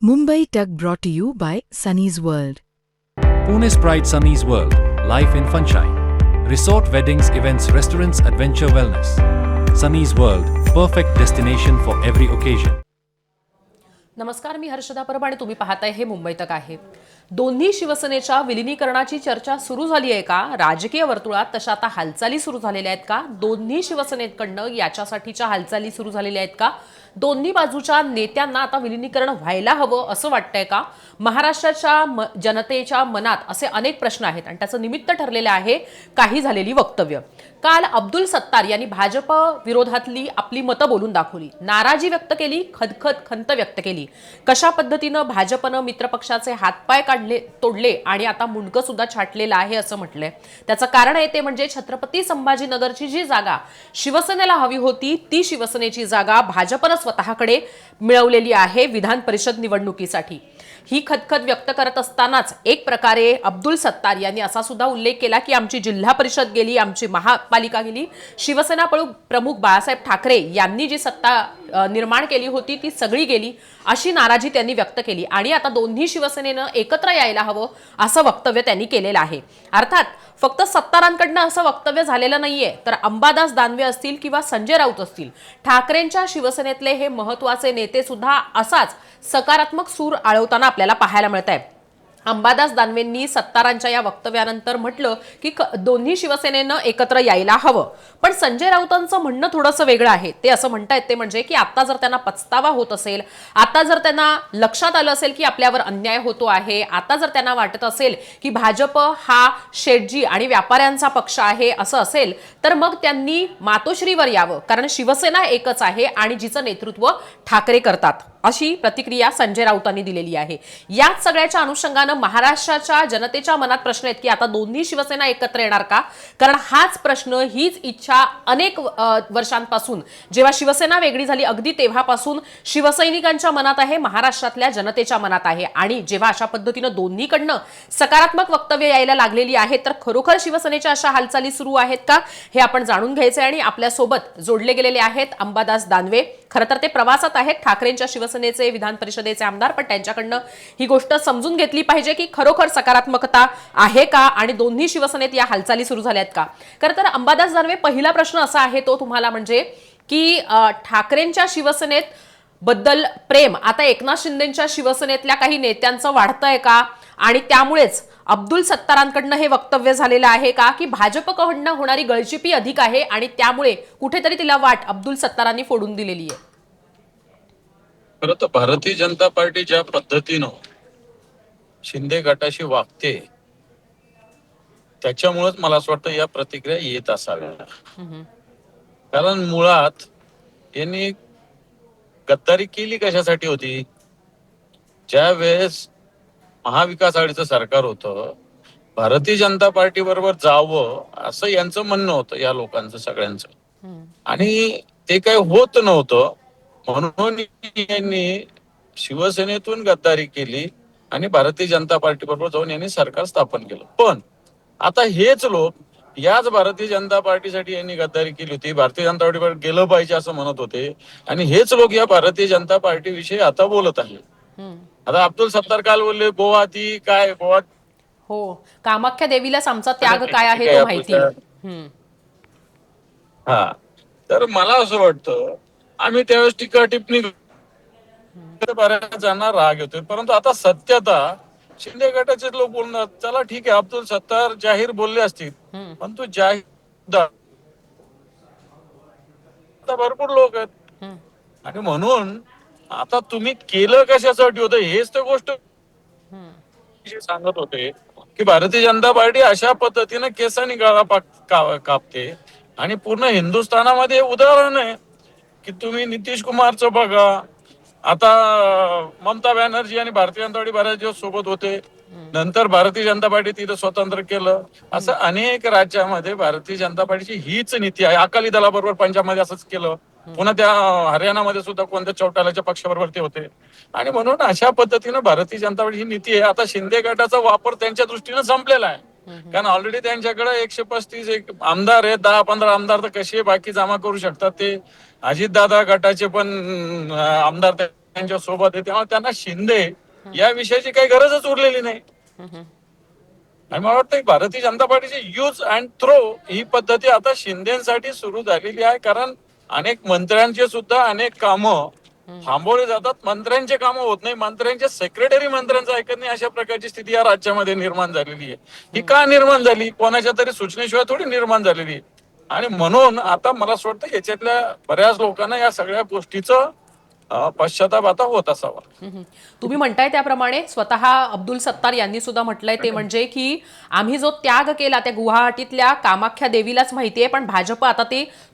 Mumbai Tug brought to you by Sunny's World. Pune's Pride Sunny's World, life in Funshine. Resort weddings, events, restaurants, adventure wellness. Sunny's World, perfect destination for every occasion. नमस्कार, मी हर्षदा परब आणि तुम्ही पाहताय हे मुंबई तक आहे. दोन्ही शिवसेनेच्या विलिनीकरणाची चर्चा सुरू झाली आहे का? राजकीय वर्तुळात तशा आता हालचाली सुरू झालेल्या आहेत का? दोन्ही शिवसेनेकडनं याच्यासाठीच्या हालचाली सुरू झालेल्या आहेत का? दोन्ही बाजूच्या नेत्यांना आता विलिनीकरण व्हायला हवं असं वाटतंय का? महाराष्ट्राच्या जनतेच्या मनात असे अनेक प्रश्न आहेत आणि त्याचं निमित्त ठरलेलं आहे काही झालेली वक्तव्य. काल अब्दुल सत्तार यांनी भाजप विरोधातली आपली मतं बोलून दाखवली, नाराजी व्यक्त केली, खंत व्यक्त केली. कशा पद्धतीनं भाजपनं मित्रपक्षाचे हातपाय तोडले आणि आता मुंडकं सुद्धा छाटलेलं आहे असं म्हटलंय. त्याचं कारण आहे ते म्हणजे छत्रपती संभाजीनगरची जी जागा शिवसेनेला हवी होती ती शिवसेनेची जागा भाजपनं स्वतःकडे मिळवलेली आहे विधान परिषद निवडणुकीसाठी. ही खदखद व्यक्त करत असतानाच एक प्रकारे अब्दुल सत्तार यांनी असा सुद्धा उल्लेख केला की आमची जिल्हा परिषद गेली, आमची महापालिका गेली, शिवसेना प्रमुख बाळासाहेब ठाकरे यांनी जी सत्ता निर्माण केली होती ती सगळी गेली अशी नाराजी त्यांनी व्यक्त केली आणि आता दोन्ही शिवसेनेनं एकत्र यायला हवं असं वक्तव्य त्यांनी केलेलं आहे. अर्थात फक्त सत्तारांकडनं असं वक्तव्य झालेलं नाहीये, तर अंबादास दानवे असतील किंवा संजय राऊत असतील, ठाकरेंच्या शिवसेनेतले हे महत्त्वाचे नेते सुद्धा असाच सकारात्मक सूर आळवताना आपल्याला पाहायला मिळत आहे. अंबादास दानवेंनी सत्तारांच्या या वक्तव्यानंतर म्हटलं की दोन्ही शिवसेनेनं एकत्र यायला हवं. पण संजय राऊतांचं म्हणणं थोडंसं वेगळं आहे. ते असं म्हणतायत ते म्हणजे की आता जर त्यांना पछतावा होत असेल, आता जर त्यांना लक्षात आलं असेल की आपल्यावर अन्याय होतो आहे, आता जर त्यांना वाटत असेल की भाजप हा शेटजी आणि व्यापाऱ्यांचा पक्ष आहे असं असेल, तर मग त्यांनी मातोश्रीवर यावं, कारण शिवसेना एकच आहे आणि जिचं नेतृत्व ठाकरे करतात, अशी प्रतिक्रिया संजय राऊतांनी दिलेली आहे. याच सगळ्याच्या अनुषंगानं महाराष्ट्राच्या जनतेच्या मनात प्रश्न आहेत की आता दोन्ही शिवसेना एकत्र येणार का? कारण हाच प्रश्न, हीच इच्छा अनेक वर्षांपासून, जेव्हा शिवसेना वेगळी झाली अगदी तेव्हापासून शिवसैनिकांच्या मनात आहे, महाराष्ट्रातल्या जनतेच्या मनात आहे. आणि जेव्हा अशा पद्धतीनं दोन्हीकडनं सकारात्मक वक्तव्य यायला लागलेली आहेत, तर खरोखर शिवसेनेच्या अशा हालचाली सुरू आहेत का हे आपण जाणून घ्यायचे. आणि आपल्यासोबत जोडले गेलेले आहेत अंबादास दानवे. खरं तर ते प्रवासात आहेत, ठाकरेंच्या शिवसेनेचे विधान परिषदेचे आमदार, पण त्यांच्याकडनं ही गोष्ट समजून घेतली पाहिजे की खरोखर सकारात्मकता आहे का आणि दोन्ही शिवसेनेत या हालचाली सुरू झाल्यात का. खरं तर अंबादास दानवे, पहिला प्रश्न असा आहे तो तुम्हाला म्हणजे की ठाकरेंच्या शिवसेनेत बद्दल प्रेम आता एकनाथ शिंदेच्या शिवसेनेतल्या काही नेत्यांचं वाढतंय का? आणि त्यामुळेच अब्दुल सत्तारांकडनं हे वक्तव्य झालेलं आहे का की भाजपकडनं होणारी गळचिपी अधिक आहे आणि त्यामुळे कुठेतरी तिला वाट अब्दुल सत्तारांनी फोडून दिलेली आहे? खरं तर भारतीय जनता पार्टी ज्या पद्धतीनं शिंदे गटाशी वागते त्याच्यामुळेच मला असं वाटतं या प्रतिक्रिया येत असाव्या. कारण मुळात यांनी गद्दारी केली कशासाठी होती? ज्या वेळेस महाविकास आघाडीचं सरकार होतं, भारतीय जनता पार्टी बरोबर जावं असं यांचं म्हणणं होतं, या लोकांचं सगळ्यांचं, आणि ते काही होत नव्हतं. म्हणून यांनी शिवसेनेतून गद्दारी केली आणि भारतीय जनता पार्टी बरोबर जाऊन यांनी सरकार स्थापन केलं. पण आता हेच लोक याच भारतीय जनता पार्टीसाठी यांनी गद्दारी केली होती, भारतीय जनता पार्टीवर गेलं पाहिजे असं म्हणत होते, आणि हेच लोक या भारतीय जनता पार्टी विषयी आता बोलत आहेत. आता अब्दुल सत्तार काल बोलले गोवा ती काय, गोवा हो, कामाख्या देवीलाच आमचा त्याग काय आहे तो माहिती. हा, तर मला असं वाटतं आम्ही त्यावेळेस टीका टिप्पणी बऱ्याच जणांना राग येतोय, परंतु आता सत्यता शिंदे गटाचे लोक बोलणार, चला ठीक आहे अब्दुल सत्तार जाहीर बोलले असतील, परंतु जाहीर भरपूर लोक आहेत. आणि म्हणून आता तुम्ही केलं कशासाठी होतं हेच तर गोष्ट सांगत होते की भारतीय जनता पार्टी अशा पद्धतीने केसांनी गळा कापते. आणि पूर्ण हिंदुस्थानामध्ये उदाहरण आहे की तुम्ही नितीश कुमारचं बघा, आता ममता बॅनर्जी आणि भारतीय जनता पार्टी बऱ्याच दिवस सोबत होते, नंतर भारतीय जनता पार्टी तिथं स्वतंत्र केलं. असं अनेक राज्यामध्ये भारतीय जनता पार्टीची हीच नीती आहे. अकाली दलाबरोबर पंजाबमध्ये असंच केलं, पुन्हा त्या हरियाणामध्ये सुद्धा कोणत्या चौटालाच्या पक्षाबरोबर ते होते. आणि म्हणून अशा पद्धतीनं भारतीय जनता पार्टी ही नीती आहे. आता शिंदे गटाचा वापर त्यांच्या दृष्टीनं संपलेला आहे, कारण ऑलरेडी त्यांच्याकडे 135 एक आमदार आहेत, 10-15 आमदार तर कसे बाकी जमा करू शकतात ते. अजितदादा गटाचे पण आमदार त्यांच्या सोबत आहे, तेव्हा त्यांना शिंदे या विषयाची काही गरजच उरलेली नाही. आणि मला वाटतं भारतीय जनता पार्टीची यूज अँड थ्रो ही पद्धती आता शिंदेसाठी सुरू झालेली आहे. कारण अनेक मंत्र्यांचे सुद्धा अनेक कामं थांबवले जातात, मंत्र्यांचे कामं होत नाही, मंत्र्यांचे सेक्रेटरी मंत्र्यांचं ऐकत नाही, अशा प्रकारची स्थिती या राज्यामध्ये निर्माण झालेली आहे. ही का निर्माण झाली? कोणाच्या तरी सूचनेशिवाय थोडी निर्माण झालेली आहे. आणि म्हणून आता मला असं वाटतं याच्यातल्या बऱ्याच लोकांना या सगळ्या गोष्टीचं पश्चाताप आता होत असावा. तुम्ही म्हणताय त्याप्रमाणे स्वतः अब्दुल सत्तार यांनी सुद्धा म्हटलंय ते म्हणजे की आम्ही जो त्याग केला त्या गुवाहाटीतल्या कामाख्या देवीलाच माहितीये, पण भाजप आता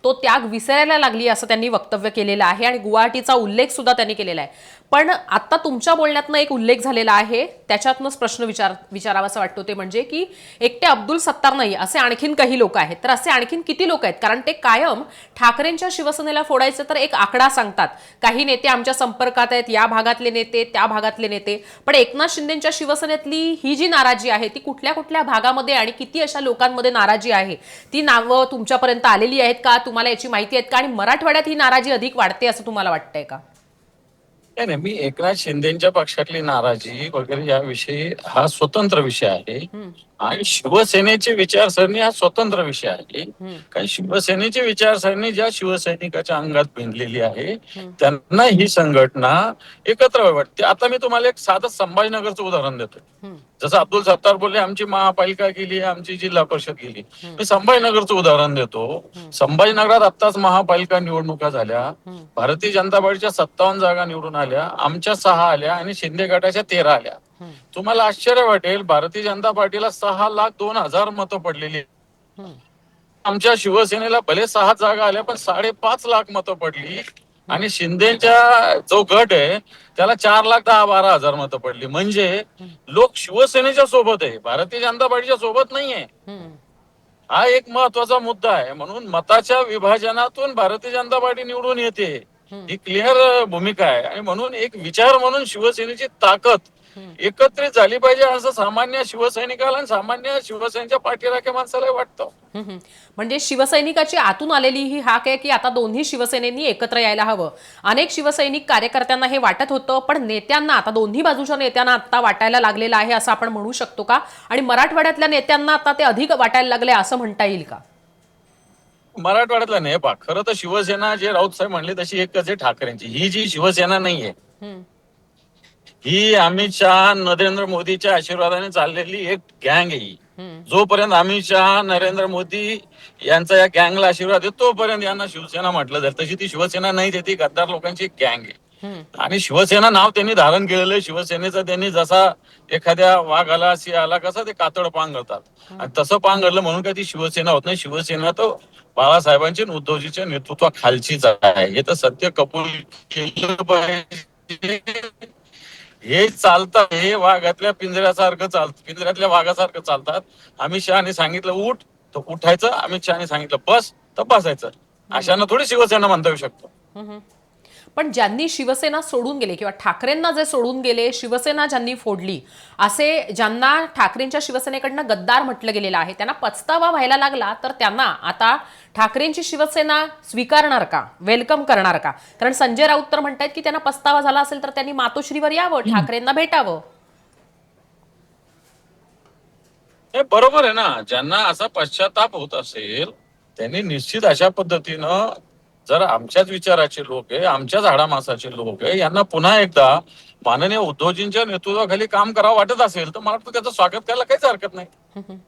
तो त्याग विसरायला लागली असं त्यांनी वक्तव्य केलेलं आहे आणि गुवाहाटीचा उल्लेख सुद्धा त्यांनी केलेला आहे. पण आता तुमच्या बोलण्यातनं एक उल्लेख झालेला आहे, त्याच्यातनंच प्रश्न विचारावासा वाटतो ते म्हणजे की एकटे अब्दुल सत्तार नाही, असे आणखीन काही लोक आहेत. तर असे आणखीन किती लोक आहेत? कारण ते कायम ठाकरेंच्या शिवसेनेला फोडायचं तर एक आकडा सांगतात, काही नेते आमच्या संपर्कात आहेत, या भागातले नेते, त्या भागातले नेते. पण एकनाथ शिंदेच्या शिवसेनेतली ही जी नाराजी आहे ती कुठल्या कुठल्या भागामध्ये आणि किती अशा लोकांमध्ये नाराजी आहे, ती नावं तुमच्यापर्यंत आलेली आहेत का? तुम्हाला याची माहिती आहेत का? आणि मराठवाड्यात ही नाराजी अधिक वाढते असं तुम्हाला वाटतंय का? नाही, मी एकनाथ शिंदेच्या पक्षातली नाराजी वगैरे याविषयी हा स्वतंत्र विषय आहे आणि शिवसेनेची विचारसरणी हा स्वतंत्र विषय आहे. कारण शिवसेनेची विचारसरणी ज्या शिवसैनिकाच्या अंगात भिनलेली आहे त्यांना ही संघटना एकत्र वाटते. आता मी तुम्हाला एक साधं संभाजीनगरचं उदाहरण देतो. जसं अब्दुल सत्तार बोलले आमची महापालिका गेली, आमची जिल्हा परिषद गेली, मी संभाजीनगरचं उदाहरण देतो. संभाजीनगरात आत्ताच महापालिका निवडणुका झाल्या, भारतीय जनता पार्टीच्या 57 जागा निवडून आल्या, आमच्या 6 आल्या आणि शिंदे गटाच्या 13 आल्या. तुम्हाला आश्चर्य वाटेल, भारतीय जनता पार्टीला 6,02,000 मतं पडलेली, आमच्या शिवसेनेला भले 6 जागा आल्या पण 5.5 लाख मतं पडली आणि शिंदेच्या जो गट आहे त्याला 4,10,12,000 मतं पडली. म्हणजे लोक शिवसेनेच्या सोबत आहे, भारतीय जनता पार्टीच्या सोबत नाहीये. हा एक महत्वाचा मुद्दा आहे. म्हणून मताच्या विभाजनातून भारतीय जनता पार्टी निवडून येते, ही क्लिअर भूमिका आहे. आणि म्हणून एक विचार म्हणून शिवसेनेची ताकद एकत्रित झाली पाहिजे असं सामान्य शिवसैनिकाला आणि सामान्य शिवसेनेच्या पाठीराख्या माणसाला वाटतं. म्हणजे शिवसैनिकाची आतून आलेली ही हाक आहे की आता दोन्ही शिवसेनेनी एकत्र यायला हवं. अनेक शिवसैनिक कार्यकर्त्यांना हे वाटत होतं, पण नेत्यांना आता दोन्ही बाजूच्या नेत्यांना आता वाटायला लागलेलं आहे असं आपण म्हणू शकतो का? आणि मराठवाड्यातल्या नेत्यांना आता ते अधिक वाटायला लागले असं म्हणता येईल का? मराठवाड्यातला नाही पा, खरं तर शिवसेना जे राऊत साहेब म्हणले तशी एकच आहे ठाकरेंची. ही जी शिवसेना नाहीये, ही अमित शहा नरेंद्र मोदीच्या आशीर्वादाने चाललेली एक गँग आहे. ही जोपर्यंत अमित शहा नरेंद्र मोदी यांचा या गँगला आशीर्वाद आहे तोपर्यंत यांना शिवसेना म्हटलं जाईल. तशी ती शिवसेना नाही, ती गद्दार लोकांची एक गँग आहे. आणि शिवसेना नाव त्यांनी धारण केलेलं आहे. शिवसेनेचं त्यांनी जसा एखाद्या वाघाला सिंहाला कसं ते कातड पांघरतात आणि तसं पांघरलं म्हणून काय ती शिवसेना होत नाही. शिवसेना तर बाळासाहेबांची उद्धवजीच्या नेतृत्वाखालचीच आहे, हे तर सत्य कबूल केलं पाहिजे. हे चालतं, हे वाघातल्या पिंजऱ्यासारखं चालतं, पिंजऱ्यातल्या वाघासारखं चालतात. अमित शहाने सांगितलं उठ तर उठायचं, अमित शहाने सांगितलं बस तर बसायचं. अशानं थोडी शिवसेना म्हणता येऊ शकतो. पण ज्यांनी शिवसेना सोडून गेले किंवा ठाकरेंना जे सोडून गेले, शिवसेना ज्यांनी फोडली, असे ज्यांना ठाकरेंच्या शिवसेनेकडनं गद्दार म्हटलं गेलेलं आहे, त्यांना पछतावा व्हायला लागला तर त्यांना आता ठाकरेंची शिवसेना स्वीकारणार का, वेलकम करणार का? कारण संजय राऊत तर म्हणतायत की त्यांना पछतावा झाला असेल तर त्यांनी मातोश्रीवर यावं, ठाकरेंना भेटावं. हे बरोबर आहे ना. ज्यांना असा पश्चाताप होत असेल त्यांनी निश्चित अशा पद्धतीनं, जर आमच्याच विचाराचे लोक आहे, आमच्याच हाडामासाचे लोक आहे, यांना पुन्हा एकदा माननीय उद्धवजींच्या नेतृत्वाखाली काम करावं वाटत असेल तर मला वाटतं त्याचं स्वागत करायला काहीच हरकत नाही.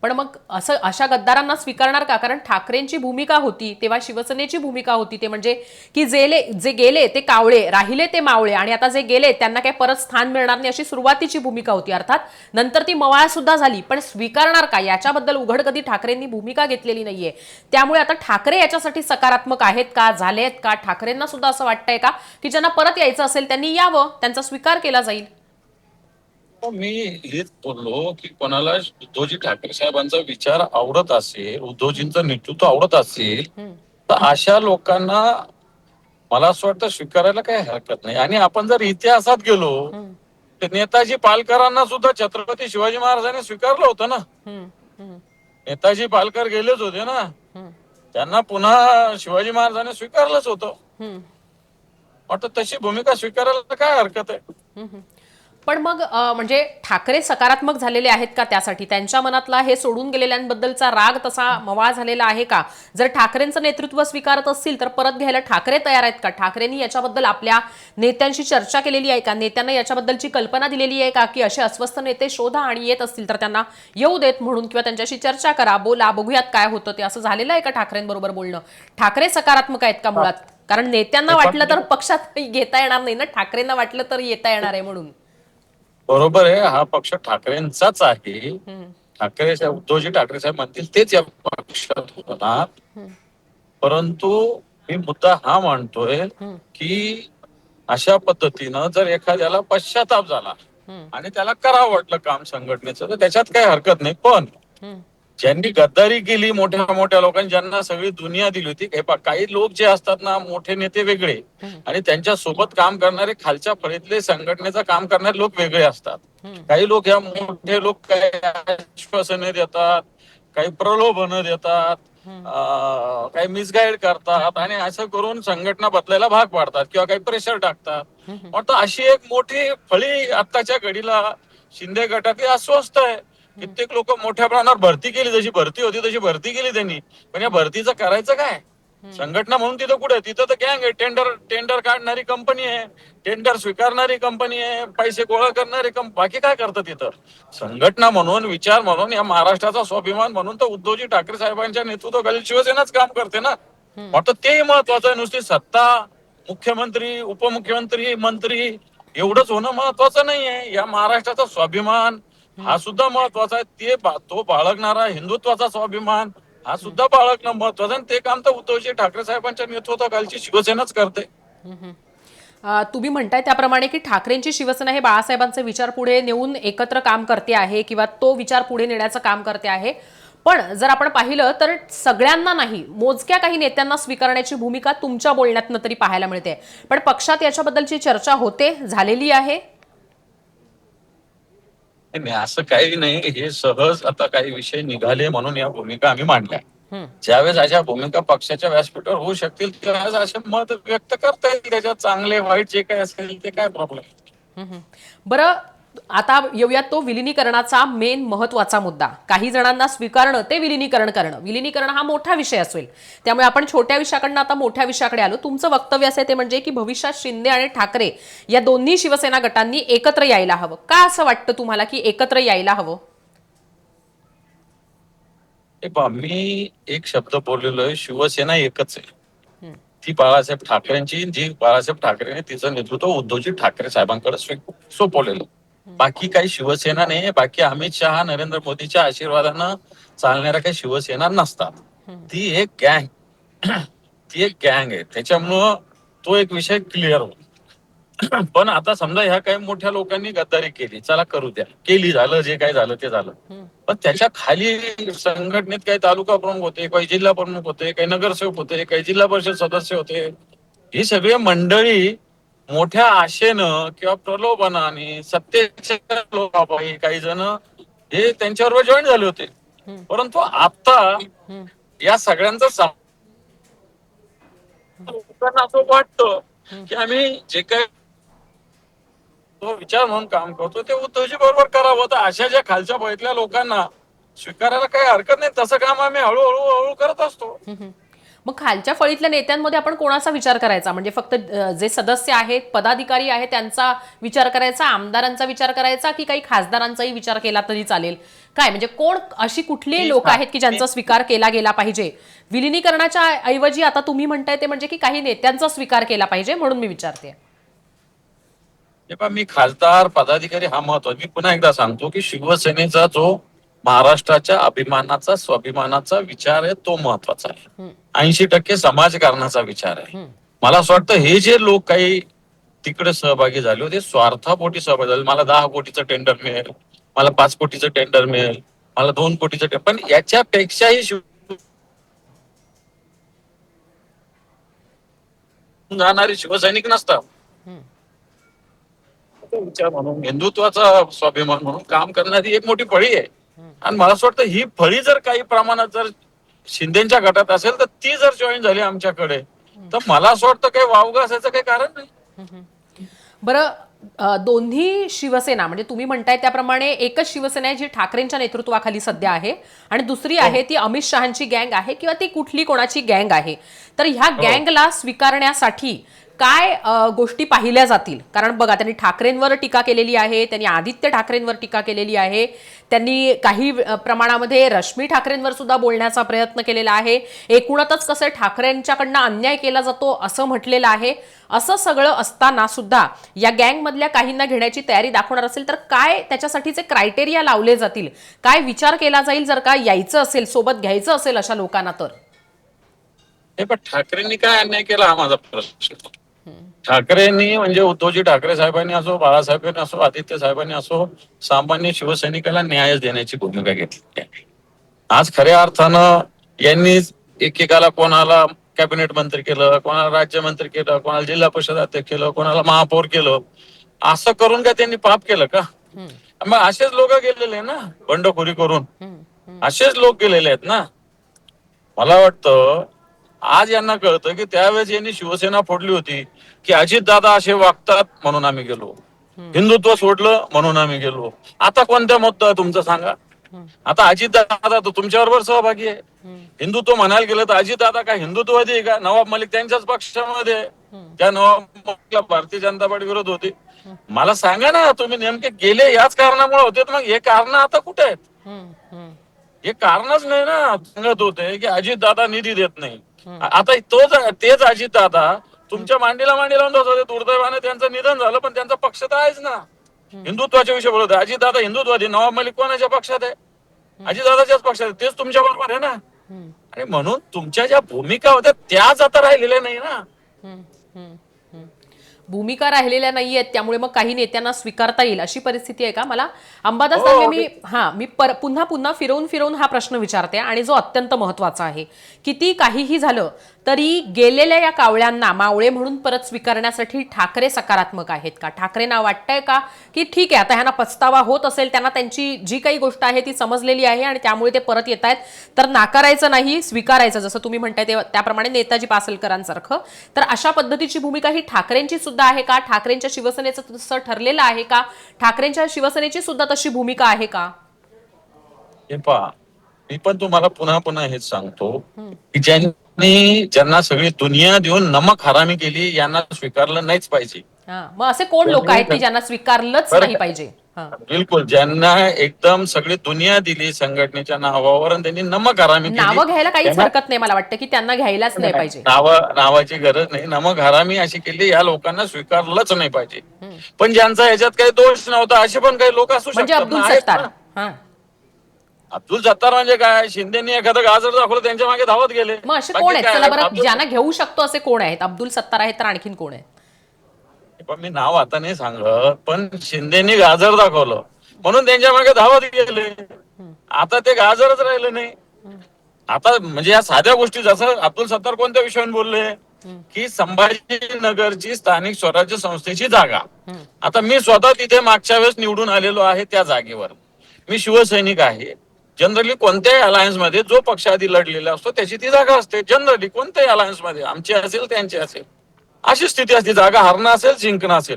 पण मग असं अशा गद्दारांना स्वीकारणार का? कारण ठाकरेंची भूमिका होती तेव्हा शिवसेनेची भूमिका होती ते म्हणजे की जे गेले ते कावळे, राहिले ते मावळे, आणि आता जे गेले त्यांना काही परत स्थान मिळणार नाही अशी सुरुवातीची भूमिका होती. अर्थात नंतर ती मवाळ सुद्धा झाली, पण स्वीकारणार का याच्याबद्दल उघड कधी ठाकरेंनी भूमिका घेतलेली नाहीये. त्यामुळे आता ठाकरे याच्यासाठी सकारात्मक आहेत का, झालेत का? ठाकरेंना सुद्धा असं वाटतंय का की ज्यांना परत यायचं असेल त्यांनी यावं, त्यांचा स्वीकार केला जाईल? मी हेच बोललो की कोणाला उद्धवजी ठाकरे साहेबांचा विचार आवडत असेल, उद्धवजींचं नेतृत्व आवडत असेल तर अशा लोकांना मला असं वाटतं स्वीकारायला काही हरकत नाही. आणि आपण जर इतिहासात गेलो तर नेताजी पालकरांना सुद्धा छत्रपती शिवाजी महाराजांनी स्वीकारलं होतं ना. नेताजी पालकर गेलेच होते ना, त्यांना पुन्हा शिवाजी महाराजांनी स्वीकारलंच होतं. वाटतं तशी भूमिका स्वीकारायला काय हरकत आहे. पण मग म्हणजे ठाकरे सकारात्मक झालेले आहेत का त्यासाठी? त्यांच्या मनातला हे सोडून गेलेल्यांबद्दलचा राग तसा मवाळ झालेला आहे का? जर ठाकरेंचं नेतृत्व स्वीकारत असतील तर परत घ्यायला ठाकरे तयार आहेत का? ठाकरेंनी याच्याबद्दल आपल्या नेत्यांशी चर्चा केलेली आहे का? नेत्यांना याच्याबद्दलची कल्पना दिलेली आहे का की असे अस्वस्थ नेते शोधा आणि येत असतील तर त्यांना येऊ देत म्हणून, किंवा त्यांच्याशी चर्चा करा, बोला, बघूयात काय होतं ते, असं झालेलं आहे का ठाकरेंबरोबर बोलणं? ठाकरे सकारात्मक आहेत का मुळात? कारण नेत्यांना वाटलं तर पक्षात घेता येणार नाही ना, ठाकरेंना वाटलं तर येता येणार आहे म्हणून. बरोबर आहे, हा पक्ष ठाकरेंचाच आहे. ठाकरे साहेब, उद्धवजी ठाकरे साहेब म्हणतील तेच या पक्षात होणार. परंतु मी मुद्दा हा मांडतोय की अशा पद्धतीनं जर एखाद्याला पश्चाताप झाला आणि त्याला करावं वाटलं काम संघटनेचं, तर त्याच्यात काही हरकत नाही. पण ज्यांनी गद्दारी केली, मोठ्या मोठ्या लोकांनी, ज्यांना सगळी दुनिया दिली होती, काही लोक जे असतात ना, मोठे नेते वेगळे आणि त्यांच्या सोबत काम करणारे खालच्या फळीतले संघटनेचं काम करणारे लोक वेगळे असतात. काही लोक, या मोठे लोक काही आश्वासने देतात, काही प्रलोभनं देतात, काही मिसगाईड करतात आणि असं करून संघटना बदलायला भाग पाडतात किंवा काही प्रेशर टाकतात. आता अशी एक मोठी फळी आत्ताच्या घडीला शिंदे गटातली अस्वस्थ आहे. कित्येक लोक मोठ्या प्रमाणावर भरती केली, जशी भरती होती तशी भरती केली त्यांनी, पण या भरतीचं करायचं काय? संघटना म्हणून तिथं कुठे? तिथं तर गँग आहे, टेंडर काढणारी कंपनी आहे, टेंडर स्वीकारणारी कंपनी आहे, पैसे गोळा करणारी कंपनी, बाकी काय करतं तिथं? संघटना म्हणून, विचार म्हणून, या महाराष्ट्राचा स्वाभिमान म्हणून तर उद्धवजी ठाकरे साहेबांच्या नेतृत्वाखाली शिवसेनाच काम करते ना. वाटतं ते महत्वाचं आहे. नुसती सत्ता, मुख्यमंत्री, उपमुख्यमंत्री, मंत्री एवढंच होणं महत्वाचं नाहीये. या महाराष्ट्राचा स्वाभिमान हा सुद्धा महत्वाचा आहे. तो बाळगणारा हिंदुत्वाचा स्वाभिमान हा सुद्धा बाळगणं महत्वाचं आहे. ते काम तर उद्धवजी ठाकरे साहेबांच्या नेतृत्वाखालची शिवसेनाच करते. तुम्ही म्हणताय त्याप्रमाणे की ठाकरेंची शिवसेना हे बाळासाहेबांचे विचार पुढे नेऊन एकत्र काम करते आहे किंवा तो विचार पुढे नेण्याचं काम करते आहे. पण जर आपण पाहिलं तर सगळ्यांना नाही, मोजक्या काही नेत्यांना स्वीकारण्याची भूमिका तुमच्या बोलण्यातनं तरी पाहायला मिळते. पण पक्षात याच्याबद्दलची चर्चा होते, झालेली आहे? नाही, असं काही नाही. हे सहज आता काही विषय निघाले म्हणून या भूमिका आम्ही मांडल्या. ज्यावेळेस अशा भूमिका पक्षाच्या व्यासपीठावर होऊ शकतील त्यावेळेस असे मत व्यक्त करता येईल. त्याच्यात चांगले वाईट जे काही असेल ते काय प्रॉब्लेम. बरं, आता येऊयात तो विलिनीकरणाचा मेन महत्वाचा मुद्दा. काही जणांना स्वीकारणं ते विलिनीकरण करणं, विलिनीकरण हा मोठा विषय असेल, त्यामुळे आपण छोट्या विषयाकडनं आता मोठ्या विषयाकडे आलो. तुमचं वक्तव्य असे ते म्हणजे की भविष्यात शिंदे आणि ठाकरे या दोन्ही शिवसेना गटांनी एकत्र यायला हवं. का असं वाटतं तुम्हाला की एकत्र यायला हवं? मी एक शब्द बोललेलो आहे, शिवसेना एकच आहे. ती बाळासाहेब ठाकरेंची, जी बाळासाहेब ठाकरेने तिचं नेतृत्व उद्धवजी ठाकरे साहेबांकडे सोपवलेलं. बाकी काही शिवसेना नाही. बाकी अमित शहा, नरेंद्र मोदीच्या आशीर्वादानं चालणाऱ्या काही शिवसेना नसतात. ती एक गँग आहे. त्याच्यामुळं तो एक विषय क्लिअर होतो. पण आता समजा ह्या काही मोठ्या लोकांनी गद्दारी केली, चला करू द्या, केली, झालं, जे काही झालं ते झालं. पण त्याच्या खाली संघटनेत काही तालुका प्रमुख होते, काही जिल्हा प्रमुख होते, काही नगरसेवक होते, काही जिल्हा परिषद सदस्य होते. ही सगळी मंडळी मोठ्या आशेनं किंवा प्रलोभनाने सत्तेच्या लोकांपायी काही जण हे त्यांच्याबरोबर जॉईन झाले होते. परंतु आता या सगळ्यांचं लोकांना असं वाटतं की आम्ही जे काही विचार म्हणून काम करतो ते उद्धवजी बरोबर करावं. तर अशा ज्या खालच्या फळीतल्या लोकांना स्वीकारायला काही हरकत नाही. तसं काम आम्ही हळूहळू करत असतो. मग खालच्या फळीतल्या नेत्यांमध्ये आपण कोणाचा विचार करायचा? म्हणजे फक्त जे सदस्य आहेत, पदाधिकारी आहेत त्यांचा विचार करायचा, आमदारांचा विचार करायचा, की काही खासदारांचाही विचार केला तरी चालेल? काय म्हणजे कोण अशी कुठली लोक आहेत की ज्यांचा स्वीकार केला गेला पाहिजे? विलिनीकरणाच्या ऐवजी आता तुम्ही म्हणताय ते म्हणजे की काही नेत्यांचा स्वीकार केला पाहिजे, म्हणून मी विचारते. मी खासदार, पदाधिकारी हा महत्वाचा. मी पुन्हा एकदा सांगतो की शिवसेनेचा जो महाराष्ट्राच्या अभिमानाचा, स्वाभिमानाचा विचार आहे तो महत्वाचा आहे. 80% समाजकारणाचा विचार आहे. मला असं वाटतं हे जे लोक काही तिकडे सहभागी झाले होते स्वार्थापोटी सहभागी झाले. मला 10 कोटीचं टेंडर मिळेल, मला 5 कोटीचं टेंडर मिळेल, मला 2 कोटीचं टेंडर, पण याच्यापेक्षाही जाणारे शिवसैनिक नसतात. विचार म्हणून, हिंदुत्वाचा स्वाभिमान म्हणून काम करणारी एक मोठी फळी आहे. आणि मला असं वाटतं ही फळी जर काही प्रमाणात जर शिंदेच्या गटात असेल तर ती जर जॉईन झाली आमच्याकडे तर मला असं वाटतं काही वावगं असायचं काही कारण नाही. बरं, दोन्ही शिवसेना म्हणजे तुम्ही म्हणताय त्याप्रमाणे एकच शिवसेना आहे जी ठाकरेंच्या नेतृत्वाखाली सध्या आहे आणि दुसरी आहे ती अमित शहाची गँग आहे किंवा ती कुठली कोणाची गँग आहे. तर ह्या गँगला स्वीकारण्यासाठी काय गोष्टी पाहिल्या जातील? कारण बघा, त्यांनी ठाकरेंवर टीका केलेली आहे, त्यांनी आदित्य ठाकरेंवर टीका केलेली आहे, त्यांनी काही प्रमाणामध्ये रश्मी ठाकरेंवर सुद्धा बोलण्याचा प्रयत्न केलेला आहे. एकूणच कसं ठाकरेंच्याकडनं अन्याय केला जातो असं म्हटलेलं आहे. असं सगळं असताना सुद्धा या गँगमधल्या काहींना घेण्याची तयारी दाखवणार असेल तर काय त्याच्यासाठीचे क्रायटेरिया लावले जातील? काय विचार केला जाईल जर का यायचं असेल, सोबत घ्यायचं असेल अशा लोकांना? तर हे पण ठाकरेंनी काय अन्याय केला हा माझा प्रश्न. ठाकरेंनी म्हणजे उद्धवजी ठाकरे साहेबांनी असो, बाळासाहेबांनी असो, आदित्य साहेबांनी असो, सामान्य शिवसैनिकाला न्याय देण्याची भूमिका घेतली. आज खऱ्या अर्थानं यांनी एकेकाला कोणाला कॅबिनेट मंत्री केलं, कोणाला राज्यमंत्री केलं, कोणाला जिल्हा परिषद अध्यक्ष केलं, कोणाला महापौर केलं. असं करून काय त्यांनी पाप केलं का? मग असेच लोक गेलेले ना बंडखोरी करून, असेच लोक गेलेले आहेत ना. मला वाटतं आज यांना कळतं की त्यावेळेस यांनी शिवसेना फोडली होती की अजितदादा असे वागतात म्हणून आम्ही गेलो, हिंदुत्व सोडलं म्हणून आम्ही गेलो. आता कोणत्या मुद्दा आहे तुमचा सांगा? आता अजितदादा तर तुमच्या बरोबर सहभागी आहे. हिंदुत्व म्हणायला गेलं तर अजितदादा काय हिंदुत्ववादी आहे का? नवाब मलिक त्यांच्याच पक्षामध्ये आहे. त्या नवाब मलिकला भारतीय जनता पार्टी विरोध होती. मला सांगा ना, तुम्ही नेमके गेले याच कारणामुळे होते, मग हे कारण आता कुठे आहेत? हे कारणच नाही ना. सांगत होते की अजितदादा निधी देत नाही. आता तेच अजितदादा तुमच्या मांडीला मांडी लावून होते. दुर्दैवाने त्यांचं निधन झालं, पण त्यांचा पक्ष तर आहेच ना. हिंदुत्वाच्या विषयी बोलत आहे. अजितदादा हिंदुत्ववादी, नवाब मलिक कोणाच्या पक्षात आहे? अजितदादाच्याच पक्षात आहे. तेच तुमच्या बरोबर आहे ना. आणि म्हणून तुमच्या ज्या भूमिका होत्या त्याच आता राहिलेल्या नाही ना. भूमिका राहिलेल्या नाहीयेत, त्यामुळे मग काही नेत्यांना स्वीकारता येईल अशी परिस्थिती आहे का? मला अंबादास दानवे, मी पुन्हा पुन्हा फिरवून फिरवून हा प्रश्न विचारते आणि जो अत्यंत महत्वाचा आहे. किती काहीही झालं तरी गेलेल्या या कावळ्यांना मावळे म्हणून परत स्वीकारण्यासाठी ठाकरे सकारात्मक आहेत का? ठाकरेंना वाटतंय का की ठीक आहे, आता ह्यांना पछतावा होत असेल, त्यांना त्यांची जी काही गोष्ट आहे ती समजलेली आहे आणि त्यामुळे ते परत येत आहेत, तर नाकारायचं नाही, स्वीकारायचं, जसं तुम्ही म्हणताय त्याप्रमाणे नेताजी पासलकरांसारखं. तर अशा पद्धतीची भूमिका ही ठाकरेंची सुद्धा आहे का? ठाकरेंच्या शिवसेनेचं तसं ठरलेलं आहे का? ठाकरेंच्या शिवसेनेची सुद्धा तशी भूमिका आहे का? हे पहा, मी पण तुम्हाला पुन्हा पुन्हा हेच सांगतो की ज्यांना सगळी दुनिया देऊन नमक हरामी केली यांना स्वीकारलं नाहीच पाहिजे. मग असे कोण लोक आहेत की ज्यांना स्वीकारलंच नाही पाहिजे? बिलकुल, ज्यांना एकदम सगळी दुनिया दिली संघटनेच्या नावावर आणि त्यांनी नमक हरामी केली. नावं घ्यायला काहीच हरकत नाही, मला वाटतं की त्यांना घ्यायलाच नाही पाहिजे. नावाची गरज नाही. नमक हरामी अशी केली, या लोकांना स्वीकारलंच नाही पाहिजे. पण ज्यांचा ह्याच्यात काही दोष नव्हता असे पण काही लोक असू म्हणजे शकतात. अब्दुल सत्तार. अब्दुल सत्तार म्हणजे काय? शिंदेनी एखादं गाजर दाखवलं त्यांच्या मागे धावत गेले. मग असे कोण आहेत? चला बरं, ज्यांना घेऊ शकतो असे कोण आहेत? अब्दुल सत्तार आहेत, तर आणखीन कोण आहेत? पण मी नाव आता नाही सांगत, पण शिंदेनी गाजर दाखवलं म्हणून त्यांच्या मागे धावत गेले. आता ते गाजरच राहिले नाही. आता म्हणजे या साध्या गोष्टी, जसं अब्दुल सत्तार कोणत्या विषयावर बोलले की संभाजीनगरची स्थानिक स्वराज्य संस्थेची जागा. आता मी स्वतः तिथे मागच्या वेळेस निवडून आलेलो आहे त्या जागेवर. मी शिवसैनिक आहे. जनरली कोणत्याही अलायन्स मध्ये जो पक्ष आधी लढलेला असतो त्याची ती जागा असते. जनरली कोणत्याही अलायन्स मध्ये, आमची असेल त्यांची असेल, अशी स्थिती असते. जागा हरणं असेल, जिंकणं असेल.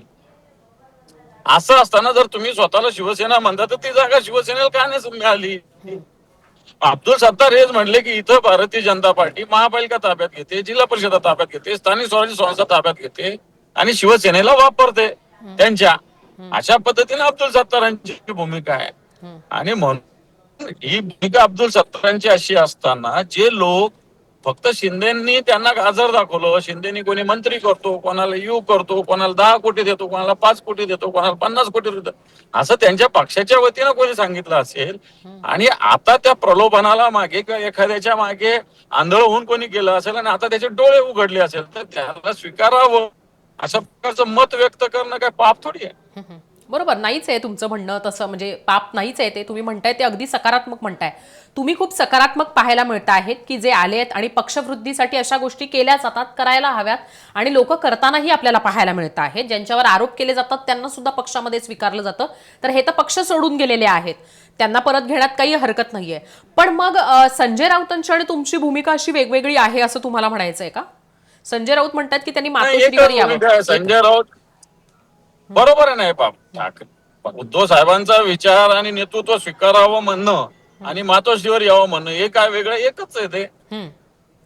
असं असताना जर तुम्ही स्वतःला शिवसेना म्हणता तर ती जागा शिवसेनेला का नाही मिळाली? अब्दुल सत्तार हेच म्हणले की इथं भारतीय जनता पार्टी महापालिका ताब्यात घेते, जिल्हा परिषद ताब्यात घेते, स्थानिक स्वराज्य संस्था ताब्यात घेते आणि शिवसेनेला वापरते त्यांच्या. अशा पद्धतीने अब्दुल सत्तारांची भूमिका आहे. आणि म्हणून ही भूमिका अब्दुल सत्तारांची अशी असताना जे लोक फक्त शिंदेनी त्यांना गाजर दाखवलं, शिंदेनी कोणी मंत्री करतो, कोणाला यू करतो, कोणाला 10 कोटी देतो, कोणाला 5 कोटी देतो, कोणाला 50 कोटी देतो, असं त्यांच्या पक्षाच्या वतीनं कोणी सांगितलं असेल आणि आता त्या प्रलोभनाला मागे किंवा एखाद्याच्या मागे आंधळ होऊन कोणी गेलं असेल आणि आता त्याचे डोळे उघडले असेल तर त्याला स्वीकारावं. अशा प्रकारचं मत व्यक्त करणं काय पाप थोडी आहे? बरोबर, नाहीच आहे तुमचं म्हणणं तसं, म्हणजे पाप नाहीच आहे ते. तुम्ही म्हणताय ते अगदी सकारात्मक म्हणताय. तुम्ही खूप सकारात्मक पाहायला मिळत आहेत की जे आले आहेत आणि पक्षवृद्धीसाठी अशा गोष्टी केल्या जातात, करायला हव्यात आणि लोक करतानाही आपल्याला पाहायला मिळत आहेत. ज्यांच्यावर आरोप केले जातात त्यांना सुद्धा पक्षामध्ये स्वीकारलं जातं. तर हे तर पक्ष सोडून गेलेले आहेत, त्यांना परत घेण्यात काही हरकत नाहीये. पण मग संजय राऊतांची आणि तुमची भूमिका अशी वेगवेगळी आहे असं तुम्हाला म्हणायचंय का? संजय राऊत म्हणतात की त्यांनी नाही, मातोश्रीवर एकच भूमिका आहे. यावं. संजय राऊत बरोबर आहे. नाही उद्धव साहेबांचा विचार आणि नेतृत्व स्वीकारावं म्हणणं आणि मातोश्रीवर यावं म्हणणं हे काय वेगळं? एकच आहे ते. हम्म,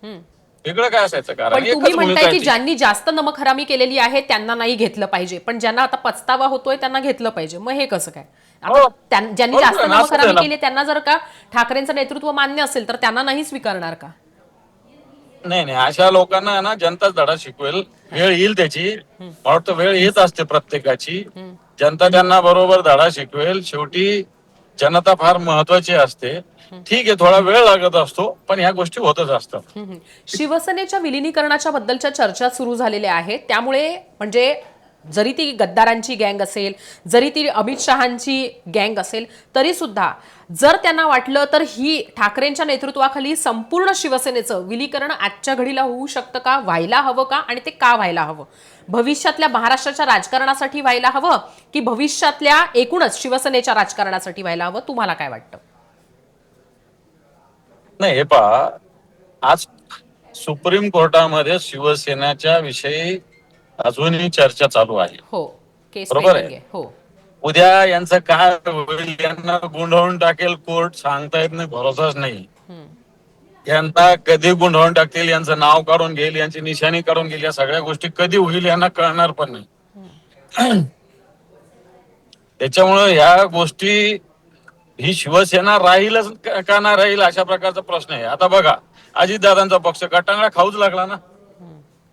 हम्म. वेगळं काय असायचं कारण? पण तुम्ही एकच भूमिका म्हणताय आहे की ती. ज्यांनी जास्त नमक-हरामी केलेली आहे त्यांना नाही घेतलं पाहिजे, पण ज्यांना आता पछतावा होतोय त्यांना घेतलं पाहिजे. मग हे कसं काय? आता हो. ज्यांनी बरोबर जास्त आहे ना, असंच आहे नमक-हरामी ना. केली त्यांना जर का ठाकरेंचं नेतृत्व मान्य असेल तर त्यांना नाही स्वीकारणार का? नाही नाही, अशा लोकांना आहे ना जनताच धडा शिकवेल. वेळ येईल त्याची. मला वाटतं वेळ येत असते प्रत्येकाची. जनता त्यांना बरोबर धडा शिकवेल. शेवटी जनता फार महत्वाची असते. ठीक आहे, थोडा वेळ लागत असतो, पण ह्या गोष्टी होतच असतात. शिवसेनेच्या विलिनीकरणाच्या बद्दलच्या चर्चा सुरू झालेल्या आहेत. त्यामुळे म्हणजे जरी ती गद्दारांची गँग असेल, जरी ती अमित शहांची गँग असेल, तरी सुद्धा जर त्यांना वाटलं तर ही ठाकरेंच्या नेतृत्वाखाली संपूर्ण शिवसेनेचं विलीकरण आजच्या घडीला होऊ शकतं का, व्हायला हवं का, आणि ते का व्हायला हवं? भविष्यातल्या महाराष्ट्राच्या राजकारणासाठी व्हायला हवं की भविष्यातल्या एकूणच शिवसेनेच्या राजकारणासाठी व्हायला हवं? तुम्हाला काय वाटतं? नाही, हे पहा, आज सुप्रीम कोर्टामध्ये शिवसेनेच्या विषयी अजूनही चर्चा चालू आहे. हो, केस बरोबर आहे. पेंडिंग आहे. हो. उद्या यांचं काय होईल, यांना गुंडवून टाकेल कोर्ट, सांगता येत नाही, भरोसाच नाही. यांना कधी गुंडवून टाकतील, यांचं नाव काढून घेईल, यांची निशाणी काढून घेईल, या सगळ्या गोष्टी कधी होईल यांना कळणार पण नाही. त्याच्यामुळे ह्या गोष्टी, ही शिवसेना राहीलच का नाही राहील अशा प्रकारचा प्रश्न आहे. आता बघा, अजितदादांचा पक्ष गटांगळा खाऊच लागला ना.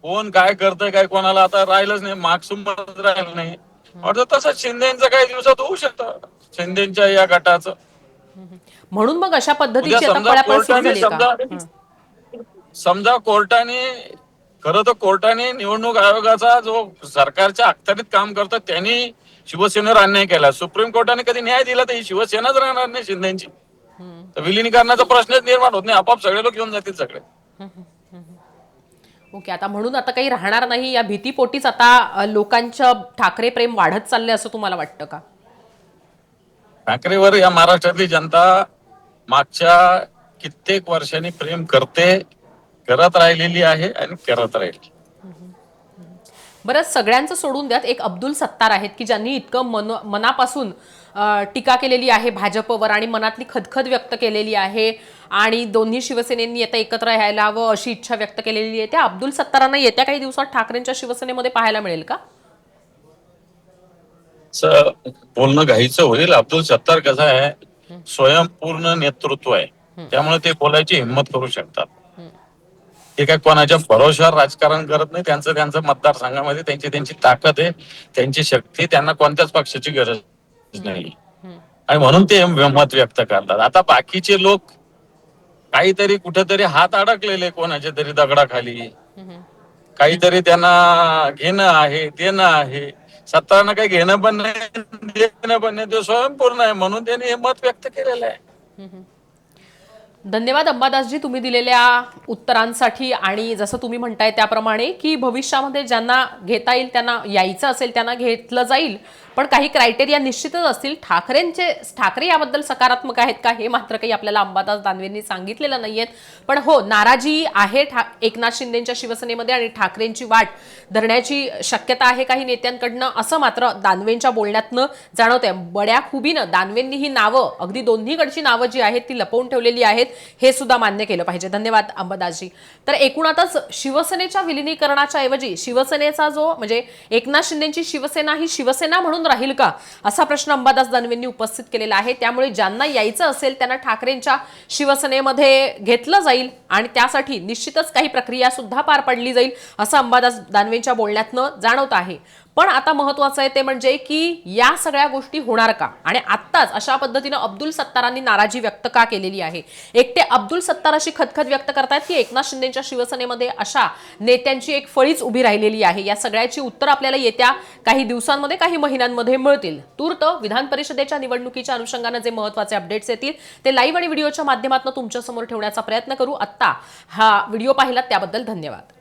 कोण काय करतंय काय कोणाला आता राहिलंच नाही, मागसुंबत राहिलं नाही. वाटतं तसंच शिंदेचं काही दिवसात होऊ शकतं, शिंदेच्या या गटाचं. म्हणून मग अशा उद्या पद्धतीची आता समजा पळापळ सुरू कोर्टाने झाली का? समजा कोर्टाने, खरं तर कोर्टाने निवडणूक आयोगाचा जो सरकारच्या अखत्यारीत काम करतात त्यांनी शिवसेनेवर अन्याय केला. सुप्रीम कोर्टाने कधी न्याय दिला तर ही शिवसेनाच राहणार नाही शिंदेची. तर विलिनीकरणाचा प्रश्नच निर्माण होत नाही, आपाप सगळे लोक येऊन जातील सगळे. ओके, आता म्हणून आता काही राहणार नाही या भीतीपोटीच आता लोकांचं ठाकरे प्रेम वाढत चाललंय असं तुम्हाला वाटतं का? ठाकरेवर या महाराष्ट्रातली जनता मागच्या कित्येक वर्षांनी प्रेम करत राहिलेली आहे आणि करत राहील. बरं, सगळ्यांचं सोडून द्यात, एक अब्दुल सत्तार आहेत की ज्यांनी इतकं मनापासून टीका केलेली आहे भाजपवर आणि मनातली खदखद व्यक्त केलेली आहे आणि दोन्ही शिवसेनेनी आता एकत्र यायला हवं अशी इच्छा व्यक्त केलेली आहे. त्या अब्दुल सत्तारांना येत्या काही दिवसात ठाकरेंच्या शिवसेनेमध्ये पाहायला मिळेल का? बोलणं घाईचं होईल. अब्दुल सत्तार कसं आहे, स्वयंपूर्ण नेतृत्व आहे, त्यामुळे ते बोलायची हिंमत करू शकतात. ते काय कोणाच्या भरोश्यावर राजकारण करत नाही. त्यांचं मतदारसंघामध्ये त्यांची ताकद आहे, त्यांची शक्ती, त्यांना कोणत्याच पक्षाची गरज नाही आणि म्हणून ते मत व्यक्त करतात. आता बाकीचे लोक काहीतरी कुठेतरी हात अडकलेले कोणाच्या तरी दगडाखाली, काहीतरी त्यांना घेणं आहे देणं आहे. सत्तारांना काही घेणं पण नाही देणं पण नाही, ते स्वयंपूर्ण आहे म्हणून त्यांनी हे मत व्यक्त केलेलं आहे. धन्यवाद अंबादासजी तुम्ही दिलेल्या उत्तरांसाठी. आणि जसं तुम्ही म्हणताय त्याप्रमाणे की भविष्यामध्ये ज्यांना घेता येईल त्यांना यायचं असेल त्यांना घेतलं जाईल, पण काही क्रायटेरिया निश्चितच असतील. ठाकरे याबद्दल सकारात्मक आहेत का हे मात्र काही आपल्याला अंबादास दानवेंनी सांगितलेलं नाहीयेत. पण हो, नाराजी आहे एकनाथ शिंदेच्या शिवसेनेमध्ये आणि ठाकरेंची वाट धरण्याची शक्यता आहे काही नेत्यांकडनं, असं मात्र दानवेंच्या बोलण्यातनं जाणवतंय. बड्या खुबीनं दानवेंनी ही नावं, अगदी दोन्हीकडची नावं जी आहेत ती लपवून ठेवलेली आहेत हे सुद्धा मान्य केलं पाहिजे. धन्यवाद अंबादासजी. तर एकूणातच शिवसेनेच्या विलिनीकरणाच्या ऐवजी शिवसेनेचा जो म्हणजे एकनाथ शिंदेची शिवसेना ही शिवसेना म्हणून राहील का असा प्रश्न अंबादास दानवेंनी उपस्थित केलेला आहे. त्यामुळे ज्यांना यायचं असेल त्यांना ठाकरेंच्या शिवसेनेमध्ये घेतलं जाईल आणि त्यासाठी निश्चितच काही प्रक्रिया सुद्धा पार पडली जाईल असं अंबादास दानवेंच्या बोलण्यातनं जाणवत आहे. पण आता महत्वाचं आहे ते म्हणजे की या सगळ्या गोष्टी होणार का आणि आत्ताच अशा पद्धतीनं अब्दुल सत्तारांनी नाराजी व्यक्त का केलेली आहे. एकटे अब्दुल सत्तार अशी खदखद व्यक्त करतात की एकनाथ शिंदेच्या शिवसेनेमध्ये अशा नेत्यांची एक फळीच उभी राहिलेली आहे. या सगळ्याची उत्तर आपल्याला येत्या काही दिवसांमध्ये काही महिन्यांमध्ये मिळतील. तूर्त विधान परिषदेच्या निवडणुकीच्या अनुषंगाने जे महत्त्वाचे अपडेट्स येतील ते लाईव्ह आणि व्हिडिओच्या माध्यमातून तुमच्या समोर ठेवण्याचा प्रयत्न करू. आत्ता हा व्हिडिओ पाहिलात त्याबद्दल धन्यवाद.